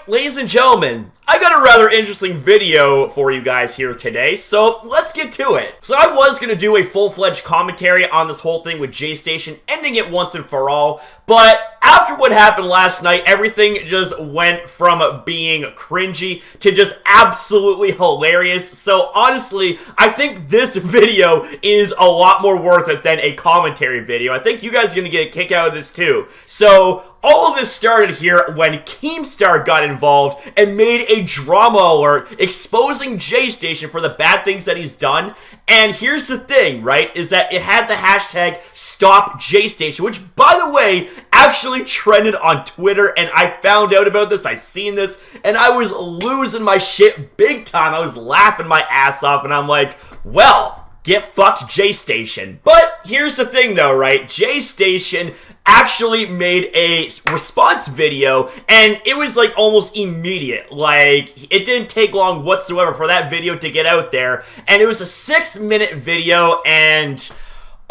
Alright, ladies and gentlemen, I got a rather interesting video for you guys here today, so let's get to it. So I was going to do a full-fledged commentary on this whole thing with JayStation, ending it once and for all, but after what happened last night, everything just went from being cringy to just absolutely hilarious. So honestly, I think this video is a lot more worth it than a commentary video. I think you guys are going to get a kick out of this too. So all of this started here when Keemstar got involved and made a drama alert exposing JayStation for the bad things that he's done. And here's the thing, right, is that it had the hashtag #StopJayStation, which, by the way, actually trended on Twitter, and I found out about this, I seen this, and I was losing my shit big time. I was laughing my ass off, and I'm like, well, get fucked, JayStation. But here's the thing though, right? JayStation actually made a response video, and it was like almost immediate. Like, it didn't take long whatsoever for that video to get out there, and it was a 6-minute video, and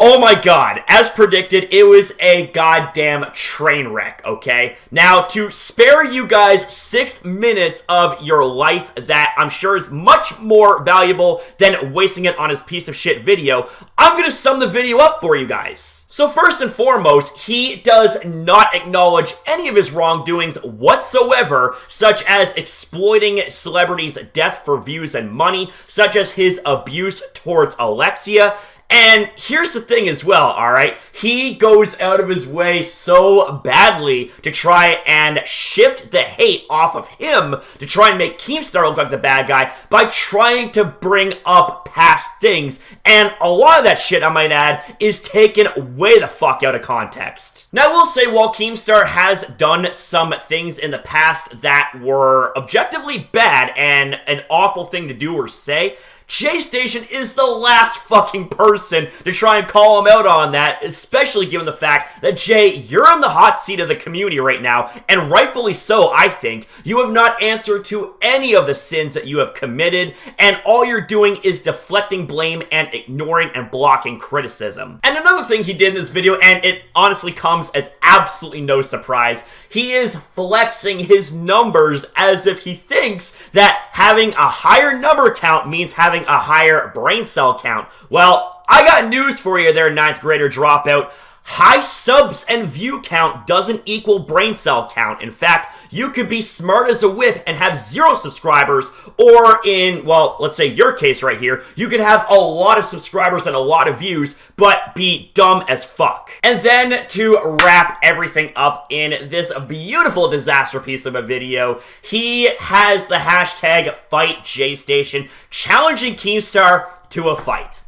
oh my god, as predicted, it was a goddamn train wreck, okay? Now, to spare you guys 6 minutes of your life that I'm sure is much more valuable than wasting it on his piece of shit video, I'm gonna sum the video up for you guys. So first and foremost, he does not acknowledge any of his wrongdoings whatsoever, such as exploiting celebrities' death for views and money, such as his abuse towards Alexia. And here's the thing as well, alright? He goes out of his way so badly to try and shift the hate off of him to try and make Keemstar look like the bad guy by trying to bring up past things. And a lot of that shit, I might add, is taken way the fuck out of context. Now, I will say, while Keemstar has done some things in the past that were objectively bad and an awful thing to do or say, JayStation is the last fucking person to try and call him out on that, especially given the fact that, Jay, you're in the hot seat of the community right now, and rightfully so, I think. You have not answered to any of the sins that you have committed, and all you're doing is deflecting blame and ignoring and blocking criticism. And another thing he did in this video, and it honestly comes as absolutely no surprise, he is flexing his numbers as if he thinks that having a higher number count means having a higher brain cell count. Well, I got news for you there, 9th grader dropout. High subs and view count doesn't equal brain cell count. In fact, you could be smart as a whip and have 0 subscribers, or in, well, let's say your case right here, you could have a lot of subscribers and a lot of views, but be dumb as fuck. And then to wrap everything up in this beautiful disaster piece of a video, he has the hashtag #FightJayStation challenging Keemstar to a fight.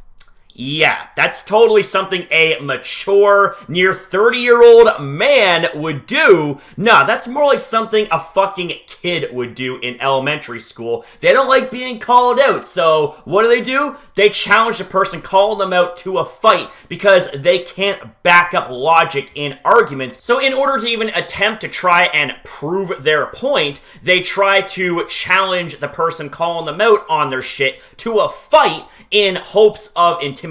Yeah, that's totally something a mature, near 30-year-old man would do. No, that's more like something a fucking kid would do in elementary school. They don't like being called out, so what do? They challenge the person calling them out to a fight because they can't back up logic in arguments. So in order to even attempt to try and prove their point, they try to challenge the person calling them out on their shit to a fight in hopes of intimidation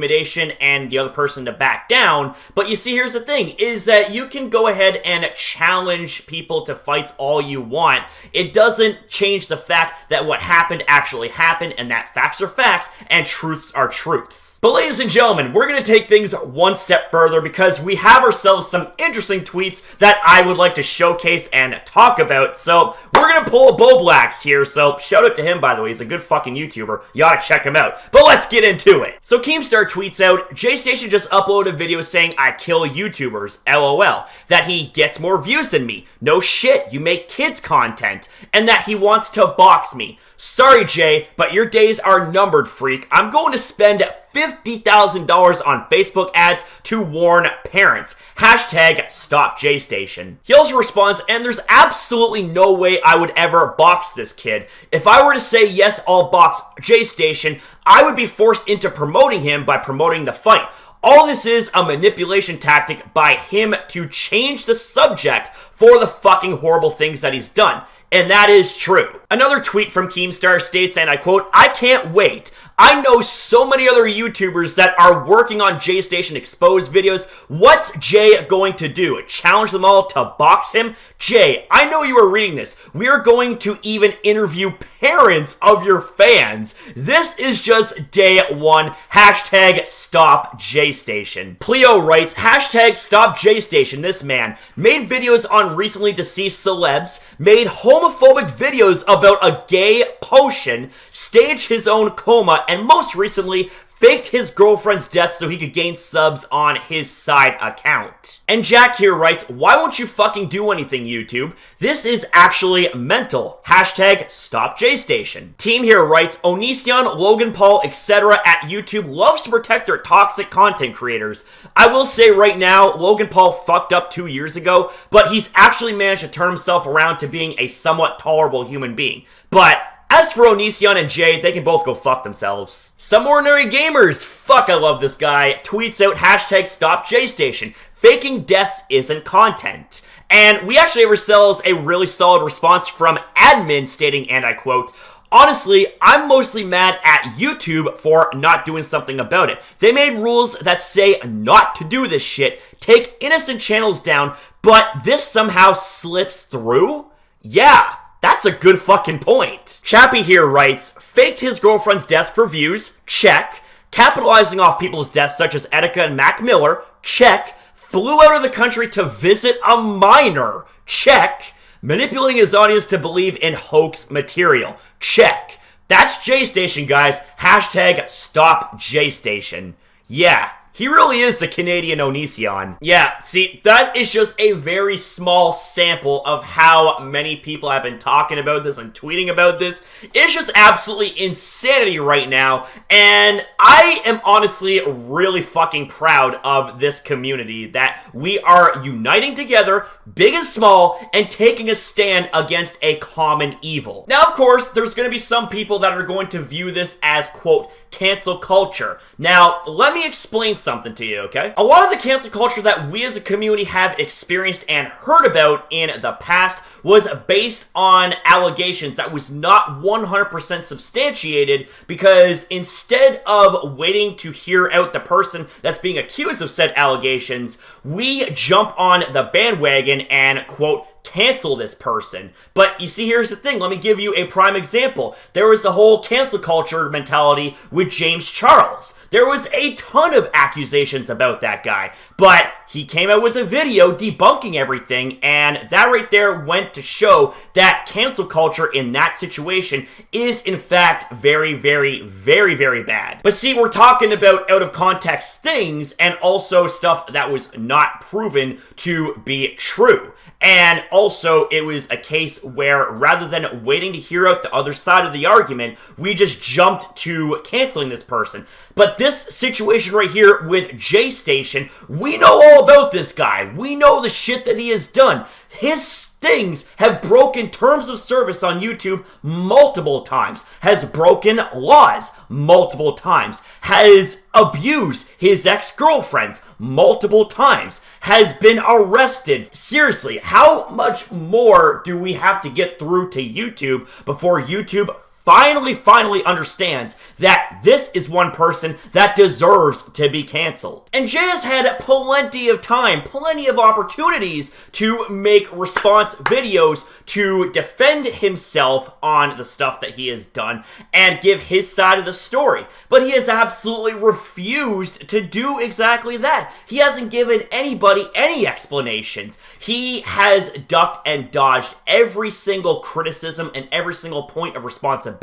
and the other person to back down. But you see, here's the thing, is that you can go ahead and challenge people to fights all you want. It doesn't change the fact that what happened actually happened, and that facts are facts and truths are truths. But ladies and gentlemen, we're going to take things one step further because we have ourselves some interesting tweets that I would like to showcase and talk about. So we're going to pull a Bo Blacks here, so shout out to him, by the way. He's a good fucking YouTuber. You ought to check him out. But let's get into it. So Keemstar tweets out, JayStation just uploaded a video saying I kill YouTubers, LOL, that he gets more views than me. No shit, you make kids content. And that he wants to box me. Sorry, Jay, but your days are numbered, freak. I'm going to spend $50,000 on Facebook ads to warn parents. Hashtag #StopJayStation. He also responds, and there's absolutely no way I would ever box this kid. If I were to say yes, I'll box JayStation, I would be forced into promoting him by promoting the fight. All this is a manipulation tactic by him to change the subject for the fucking horrible things that he's done. And that is true. Another tweet from Keemstar states, and I quote, "I can't wait. I know so many other YouTubers that are working on JayStation exposed videos. What's Jay going to do? Challenge them all to box him? Jay, I know you are reading this. We are going to even interview parents of your fans. This is just day one. Hashtag stop JayStation." Pleo writes, hashtag stop JayStation. This man made videos on recently deceased celebs, made homophobic videos about a gay potion, staged his own coma, and most recently faked his girlfriend's death so he could gain subs on his side account. And Jack here writes, "Why won't you fucking do anything, YouTube? This is actually mental. Hashtag stop JayStation." Team here writes, "Onision, Logan Paul, etc. at YouTube loves to protect their toxic content creators. I will say right now, Logan Paul fucked up 2 years ago, but he's actually managed to turn himself around to being a somewhat tolerable human being. But as for Onision and Jay, they can both go fuck themselves." Some Ordinary Gamers, fuck I love this guy, tweets out hashtag stop JayStation. Faking deaths isn't content. And we actually have ourselves a really solid response from admin stating, and I quote, "Honestly, I'm mostly mad at YouTube for not doing something about it. They made rules that say not to do this shit, take innocent channels down, but this somehow slips through? Yeah. That's a good fucking point." Chappie here writes, "Faked his girlfriend's death for views, check. Capitalizing off people's deaths such as Etika and Mac Miller, check. Flew out of the country to visit a minor, check. Manipulating his audience to believe in hoax material, check. That's JayStation, guys. Hashtag stop JayStation." Yeah. He really is the Canadian Onision. Yeah, see, that is just a very small sample of how many people have been talking about this and tweeting about this. It's just absolutely insanity right now, and I am honestly really fucking proud of this community, that we are uniting together, big and small, and taking a stand against a common evil. Now, of course, there's going to be some people that are going to view this as, quote, cancel culture. Now, let me explain something to you, okay? A lot of the cancel culture that we as a community have experienced and heard about in the past was based on allegations that was not 100% substantiated, because instead of waiting to hear out the person that's being accused of said allegations, we jump on the bandwagon and, quote, cancel this person. But you see, here's the thing. Let me give you a prime example. There was the whole cancel culture mentality with James Charles. There was a ton of accusations about that guy, but he came out with a video debunking everything, and that right there went to show that cancel culture in that situation is in fact very, very, very, very bad. But see, we're talking about out of context things and also stuff that was not proven to be true. And also, it was a case where rather than waiting to hear out the other side of the argument, we just jumped to canceling this person. But this situation right here with JayStation, we know all about this guy. We know the shit that he has done. His things have broken terms of service on YouTube multiple times, has broken laws multiple times, has abused his ex-girlfriends multiple times, has been arrested. Seriously, how much more do we have to get through to YouTube before YouTube finally understands that this is one person that deserves to be canceled? And Jay has had plenty of time, plenty of opportunities to make response videos to defend himself on the stuff that he has done and give his side of the story. But he has absolutely refused to do exactly that. He hasn't given anybody any explanations. He has ducked and dodged every single criticism and every single point of responsibility,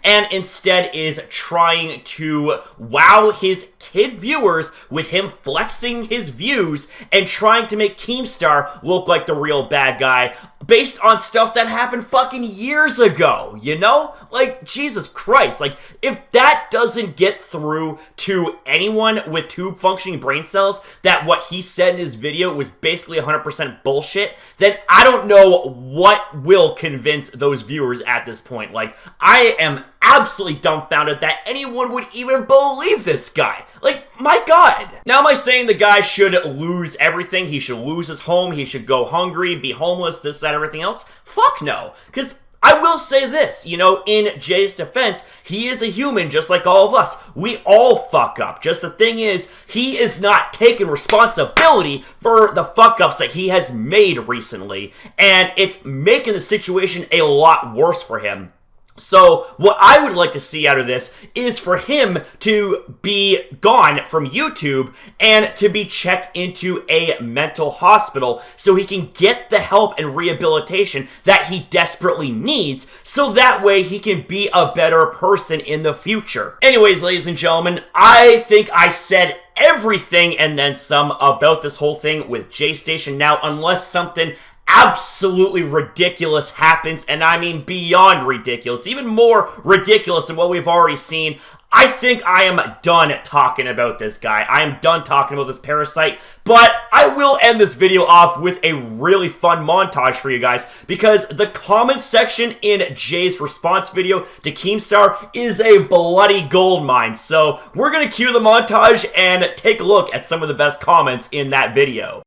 and instead is trying to wow his kid viewers with him flexing his views and trying to make Keemstar look like the real bad guy based on stuff that happened fucking years ago, you know? Like, Jesus Christ, like, if that doesn't get through to anyone with two functioning brain cells that what he said in his video was basically 100% bullshit, then I don't know what will convince those viewers at this point. Like, I am absolutely dumbfounded that anyone would even believe this guy. Like, my God. Now, am I saying the guy should lose everything? He should lose his home, he should go hungry, be homeless, this, that, everything else? Fuck no. Because I will say this, you know, in Jay's defense, he is a human just like all of us. We all fuck up. Just the thing is, he is not taking responsibility for the fuck-ups that he has made recently, and it's making the situation a lot worse for him. So, what I would like to see out of this is for him to be gone from YouTube and to be checked into a mental hospital so he can get the help and rehabilitation that he desperately needs, so that way he can be a better person in the future. Anyways, ladies and gentlemen, I think I said everything and then some about this whole thing with JayStation. Now, unless something absolutely ridiculous happens, and I mean beyond ridiculous, even more ridiculous than what we've already seen, I think I am done talking about this guy. I am done talking about this parasite, but I will end this video off with a really fun montage for you guys, because the comment section in Jay's response video to Keemstar is a bloody gold mine. So we're gonna cue the montage and take a look at some of the best comments in that video.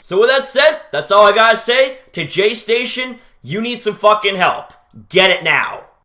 So with that said, that's all I gotta say. To JayStation, you need some fucking help. Get it now.